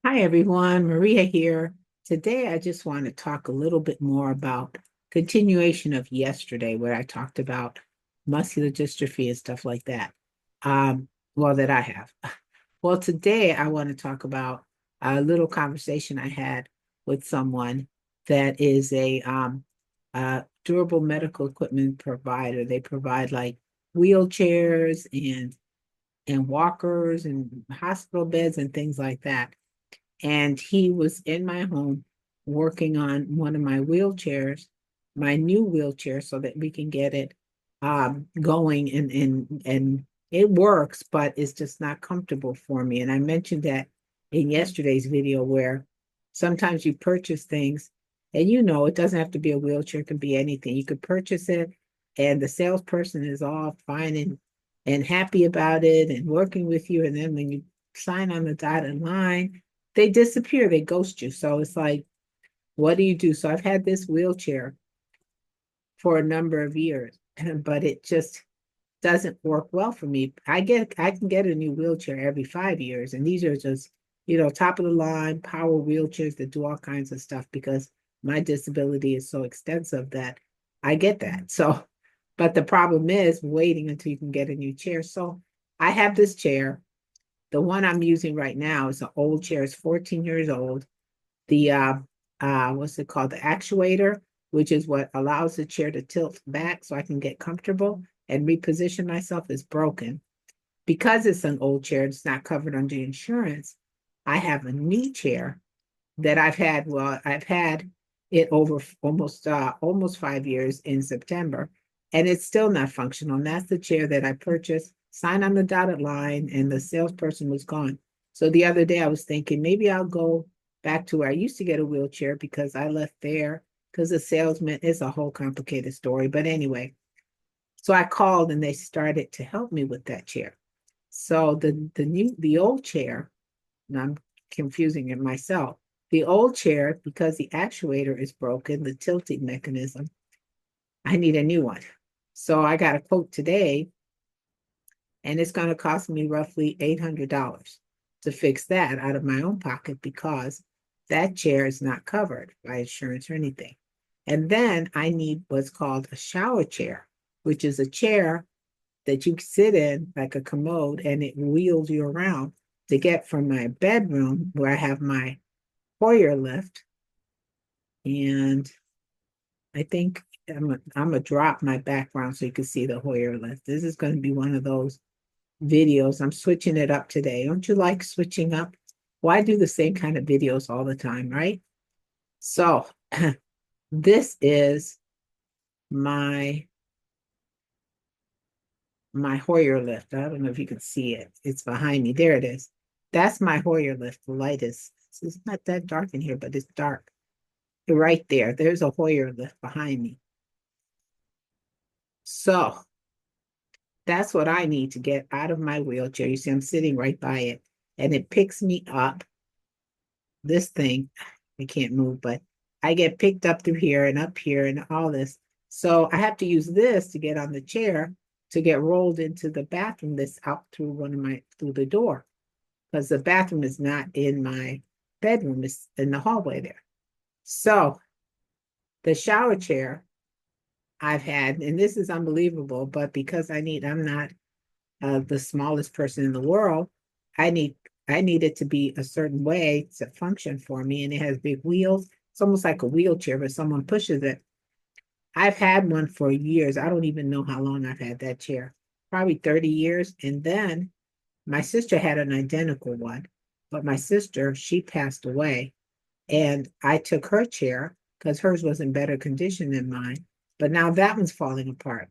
Hi everyone, Maria here. Today I just want to talk a little bit more about continuation of yesterday, where I talked about muscular dystrophy and stuff like that. That I have. Well, today I want to talk about a little conversation I had with someone that is a durable medical equipment provider. They provide like wheelchairs and walkers and hospital beds and things like that. And he was in my home working on one of my wheelchairs, my new wheelchair, so that we can get it going and it works, but it's just not comfortable for me. And I mentioned that in yesterday's video where sometimes you purchase things and it doesn't have to be a wheelchair, it can be anything. You could purchase it and the salesperson is all fine and happy about it and working with you. And then when you sign on the dotted line, they disappear, they ghost you. So it's like, what do you do? So I've had this wheelchair for a number of years, but it just doesn't work well for me. I can get a new wheelchair every 5 years, and these are just, top of the line power wheelchairs that do all kinds of stuff because my disability is so extensive that I get that. So, but the problem is waiting until you can get a new chair. So I have this chair. The one I'm using right now is an old chair. It's 14 years old. The what's it called? The actuator, which is what allows the chair to tilt back so I can get comfortable and reposition myself, is broken. Because it's an old chair, it's not covered under insurance. I have a new chair that I've had it over almost 5 years in September, and it's still not functional. And that's the chair that I purchased, signed on the dotted line, and the salesperson was gone. So the other day I was thinking maybe I'll go back to where I used to get a wheelchair because I left there because the salesman is a whole complicated story. But anyway, so I called and they started to help me with that chair. So the old chair, and I'm confusing it myself. The old chair, because the actuator is broken, the tilting mechanism, I need a new one. So I got a quote today, and it's going to cost me roughly $800 to fix that out of my own pocket because that chair is not covered by insurance or anything. And then I need what's called a shower chair, which is a chair that you sit in like a commode and it wheels you around to get from my bedroom where I have my Hoyer lift. And I think I'm gonna drop my background so you can see the Hoyer lift. This is going to be one of those videos. I'm switching it up today. Don't you like switching up? Why do the same kind of videos all the time, right? So this is my my Hoyer lift. I don't know if you can see it. It's behind me. There it is. That's my Hoyer lift. The light is, it's not that dark in here, but it's dark. Right there. There's a Hoyer lift behind me. So that's what I need to get out of my wheelchair. You see, I'm sitting right by it, and it picks me up. This thing, I can't move, but I get picked up through here and up here and all this. So I have to use this to get on the chair to get rolled into the bathroom that's out through the door, because the bathroom is not in my bedroom, it's in the hallway there. So the shower chair I've had, and this is unbelievable, but because I'm not the smallest person in the world, I need I need it to be a certain way to function for me, and it has big wheels. It's almost like a wheelchair, but someone pushes it. I've had one for years. I don't even know how long I've had that chair. Probably 30 years. And then my sister had an identical one, but my sister, she passed away, and I took her chair because hers was in better condition than mine. But now that one's falling apart.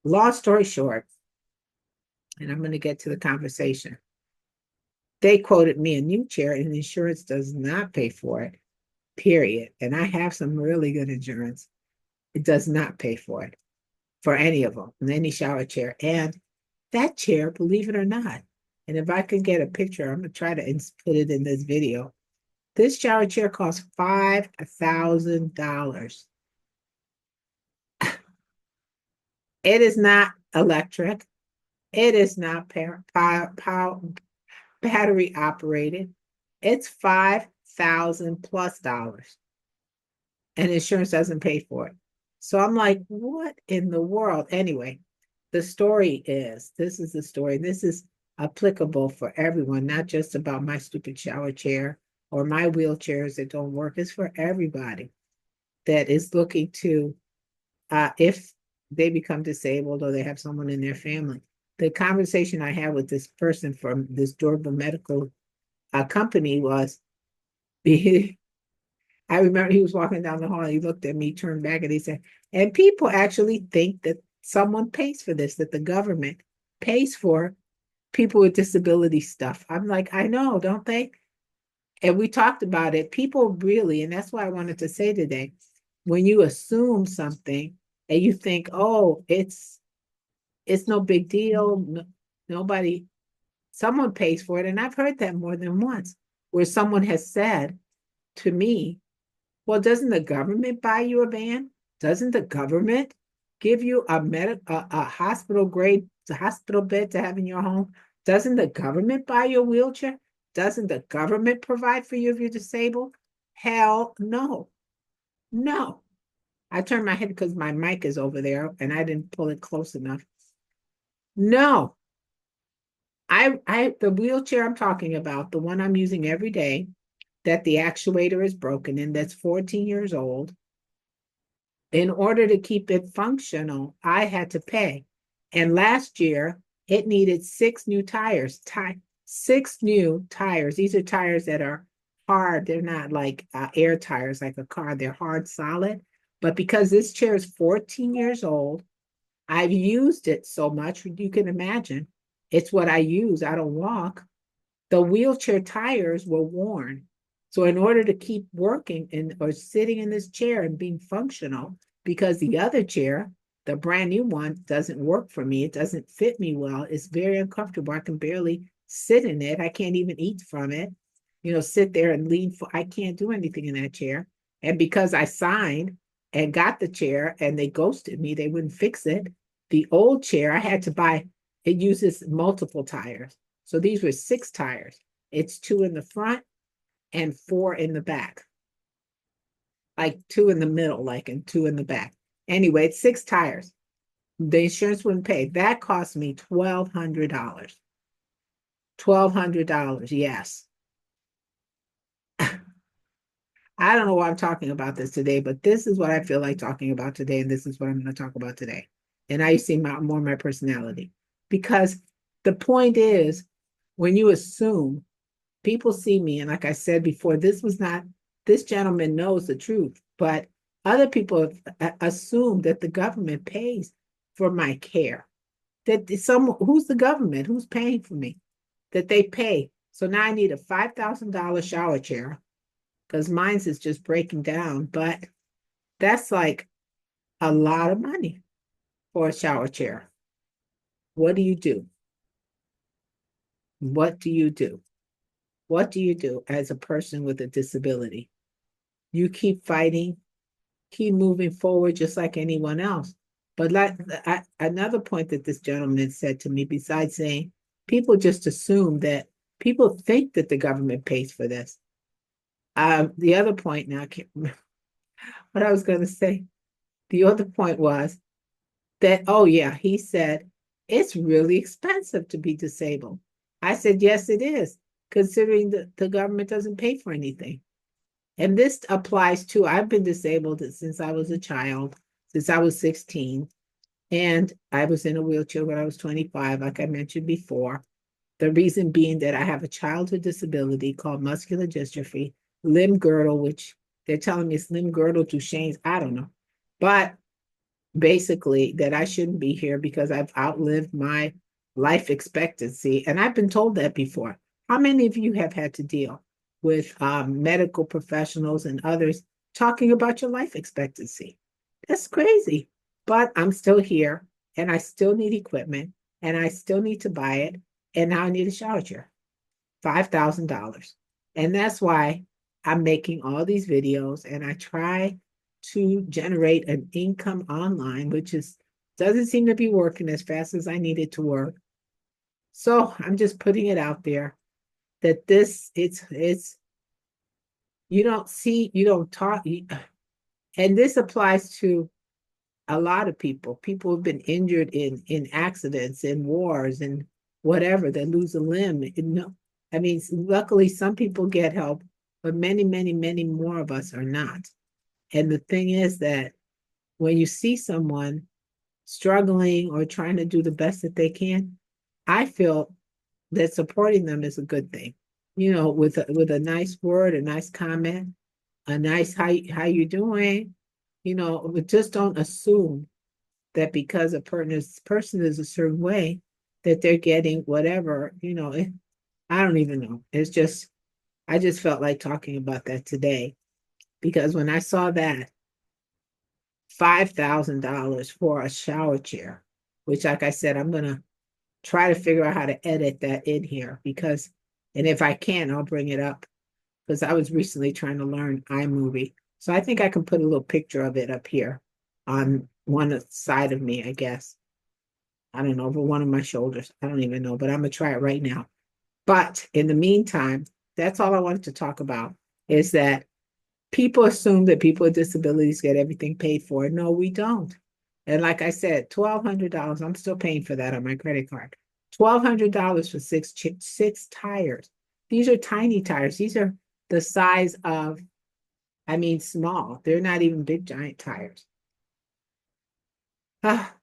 Long story short, and I'm going to get to the conversation. They quoted me a new chair, and insurance does not pay for it, period. And I have some really good insurance. It does not pay for it for any of them, any shower chair. And that chair, believe it or not, and if I can get a picture, I'm going to try to put it in this video. This shower chair costs $5,000. It is not electric. It is not battery operated. It's $5,000 plus and insurance doesn't pay for it. So I'm like, what in the world? Anyway, the story is this is the story. This is applicable for everyone, not just about my stupid shower chair or my wheelchairs that don't work. It's for everybody that is looking to, if they become disabled or they have someone in their family. The conversation I had with this person from this durable medical company was, I remember he was walking down the hall, he looked at me, turned back, and he said, and people actually think that someone pays for this, that the government pays for people with disability stuff. I'm like, I know, don't they? And we talked about it. People really, and that's why I wanted to say today, when you assume something and you think, oh, it's no big deal, no, nobody, someone pays for it. And I've heard that more than once, where someone has said to me, well, doesn't the government buy you a van? Doesn't the government give you a hospital grade hospital bed to have in your home? Doesn't the government buy you a wheelchair? Doesn't the government provide for you if you're disabled? Hell no. No. I turned my head because my mic is over there and I didn't pull it close enough. No. The wheelchair I'm talking about, the one I'm using every day, that the actuator is broken in, that's 14 years old. In order to keep it functional, I had to pay. And last year, it needed six new tires, six new tires. These are tires that are hard. They're not like air tires like a car. They're hard, solid. But because this chair is 14 years old, I've used it so much, you can imagine. It's what I use. I don't walk. The wheelchair tires were worn. So in order to keep working and or sitting in this chair and being functional, because the other chair, the brand new one, doesn't work for me. It doesn't fit me well. It's very uncomfortable. I can barely sit in it. I can't even eat from it. Sit there and lean for. I can't do anything in that chair. And because I signed and got the chair and they ghosted me, they wouldn't fix it. The old chair I had to buy. It uses multiple tires. So these were six tires. It's two in the front and four in the back, like two in the middle, like, and two in the back. Anyway, it's six tires. The insurance wouldn't pay. That cost me $1,200. $1,200, yes. I don't know why I'm talking about this today, but this is what I feel like talking about today, and this is what I'm going to talk about today. And I see more my personality. Because the point is, when you assume, people see me, and like I said before, this gentleman knows the truth, but other people assume that the government pays for my care. Who's the government? Who's paying for me? That they pay. So now I need a $5,000 shower chair because mine's is just breaking down, but that's like a lot of money for a shower chair. What do you do? What do you do? What do you do as a person with a disability? You keep fighting, keep moving forward just like anyone else. But another point that this gentleman said to me, besides saying people just assume that people think that the government pays for this. The other point, now I can't remember what I was going to say. The other point was that, oh yeah, he said, it's really expensive to be disabled. I said, yes, it is, considering that the government doesn't pay for anything. And this applies to, I've been disabled since I was a child, since I was 16. And I was in a wheelchair when I was 25, like I mentioned before. The reason being that I have a childhood disability called muscular dystrophy, limb girdle, which they're telling me it's limb girdle Duchenne's. I don't know. But basically, that I shouldn't be here because I've outlived my life expectancy. And I've been told that before. How many of you have had to deal with medical professionals and others talking about your life expectancy? That's crazy. But I'm still here and I still need equipment and I still need to buy it. And now I need a shower chair, $5,000. And that's why I'm making all these videos and I try to generate an income online, which doesn't seem to be working as fast as I need it to work. So I'm just putting it out there that this it's you don't see, you don't talk, and this applies to a lot of people. People have been injured in accidents, in wars, and whatever. They lose a limb. No, I mean, luckily some people get help, but many, many, many more of us are not. And the thing is that when you see someone struggling or trying to do the best that they can, I feel that supporting them is a good thing. You know, with a nice word, a nice comment, a nice how you doing, you know, but just don't assume that because a person is a certain way that they're getting whatever, you know. I don't even know. It's just I just felt like talking about that today because when I saw that $5,000 for a shower chair, which like I said, I'm gonna try to figure out how to edit that in here because, and if I can, I'll bring it up because I was recently trying to learn iMovie. So I think I can put a little picture of it up here on one side of me, I guess. I don't know, over one of my shoulders. I don't even know, but I'm gonna try it right now. But in the meantime, that's all I wanted to talk about is that people assume that people with disabilities get everything paid for. No, we don't. And like I said, $1,200, I'm still paying for that on my credit card. $1,200 for six tires. These are tiny tires. These are the size of, I mean, small. They're not even big, giant tires. Ah,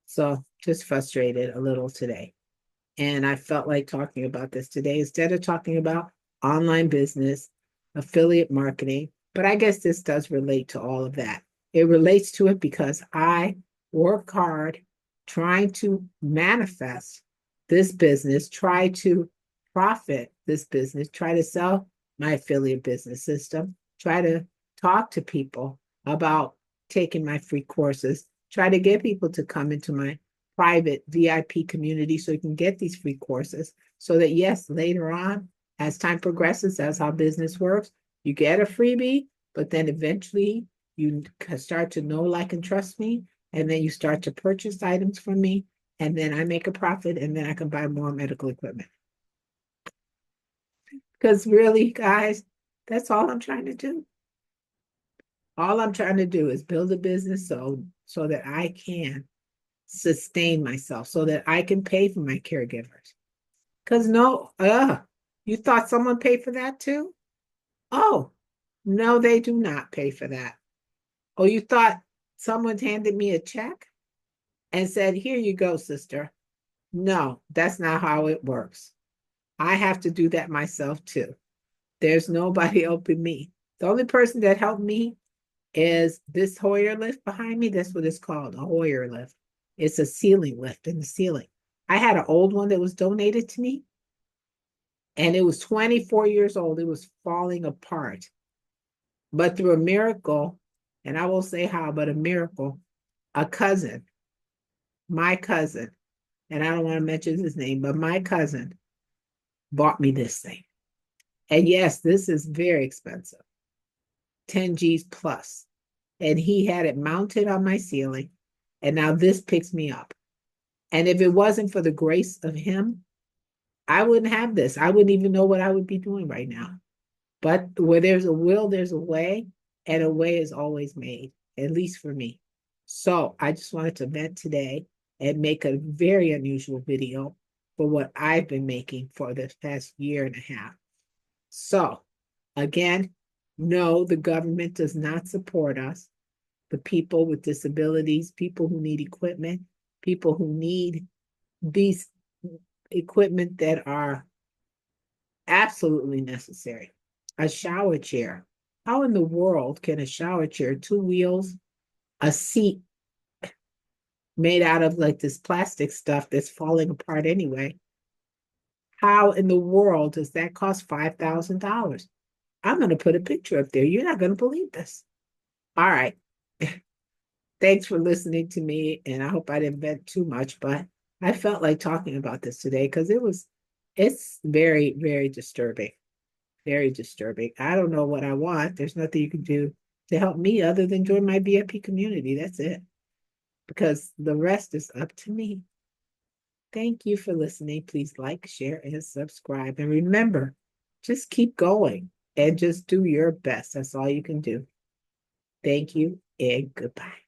so just frustrated a little today. And I felt like talking about this today instead of talking about online business, affiliate marketing. But I guess this does relate to all of that. It relates to it because I work hard trying to manifest this business, try to profit this business, try to sell my affiliate business system, try to talk to people about taking my free courses, try to get people to come into my private VIP community so you can get these free courses so that yes, later on, as time progresses, that's how business works. You get a freebie, but then eventually you start to know, like, and trust me, and then you start to purchase items from me, and then I make a profit, and then I can buy more medical equipment. Because really, guys, that's all I'm trying to do. All I'm trying to do is build a business so that I can sustain myself, so that I can pay for my caregivers. Because no, you thought someone paid for that too? Oh, no, they do not pay for that. Oh, you thought someone handed me a check and said, here you go, sister. No, that's not how it works. I have to do that myself too. There's nobody helping me. The only person that helped me is this Hoyer lift behind me. That's what it's called, a Hoyer lift. It's a ceiling lift in the ceiling. I had an old one that was donated to me, and it was 24 years old. It was falling apart. But through a miracle, and I won't say how, but a miracle, a cousin, my cousin, and I don't want to mention his name, but my cousin bought me this thing. And yes, this is very expensive, 10 G's plus. And he had it mounted on my ceiling. And now this picks me up. And if it wasn't for the grace of him, I wouldn't have this. I wouldn't even know what I would be doing right now. But where there's a will, there's a way, and a way is always made, at least for me. So I just wanted to vent today and make a very unusual video for what I've been making for the past year and a half. So again, no, the government does not support us. The people with disabilities, people who need equipment, people who need these equipment that are absolutely necessary. A shower chair. How in the world can a shower chair, two wheels, a seat made out of like this plastic stuff that's falling apart anyway? How in the world does that cost $5,000? I'm going to put a picture up there. You're not going to believe this. All right. Thanks for listening to me. And I hope I didn't vent too much, but I felt like talking about this today because it's very, very disturbing. Very disturbing. I don't know what I want. There's nothing you can do to help me other than join my VIP community. That's it. Because the rest is up to me. Thank you for listening. Please like, share, and subscribe. And remember, just keep going and just do your best. That's all you can do. Thank you and goodbye.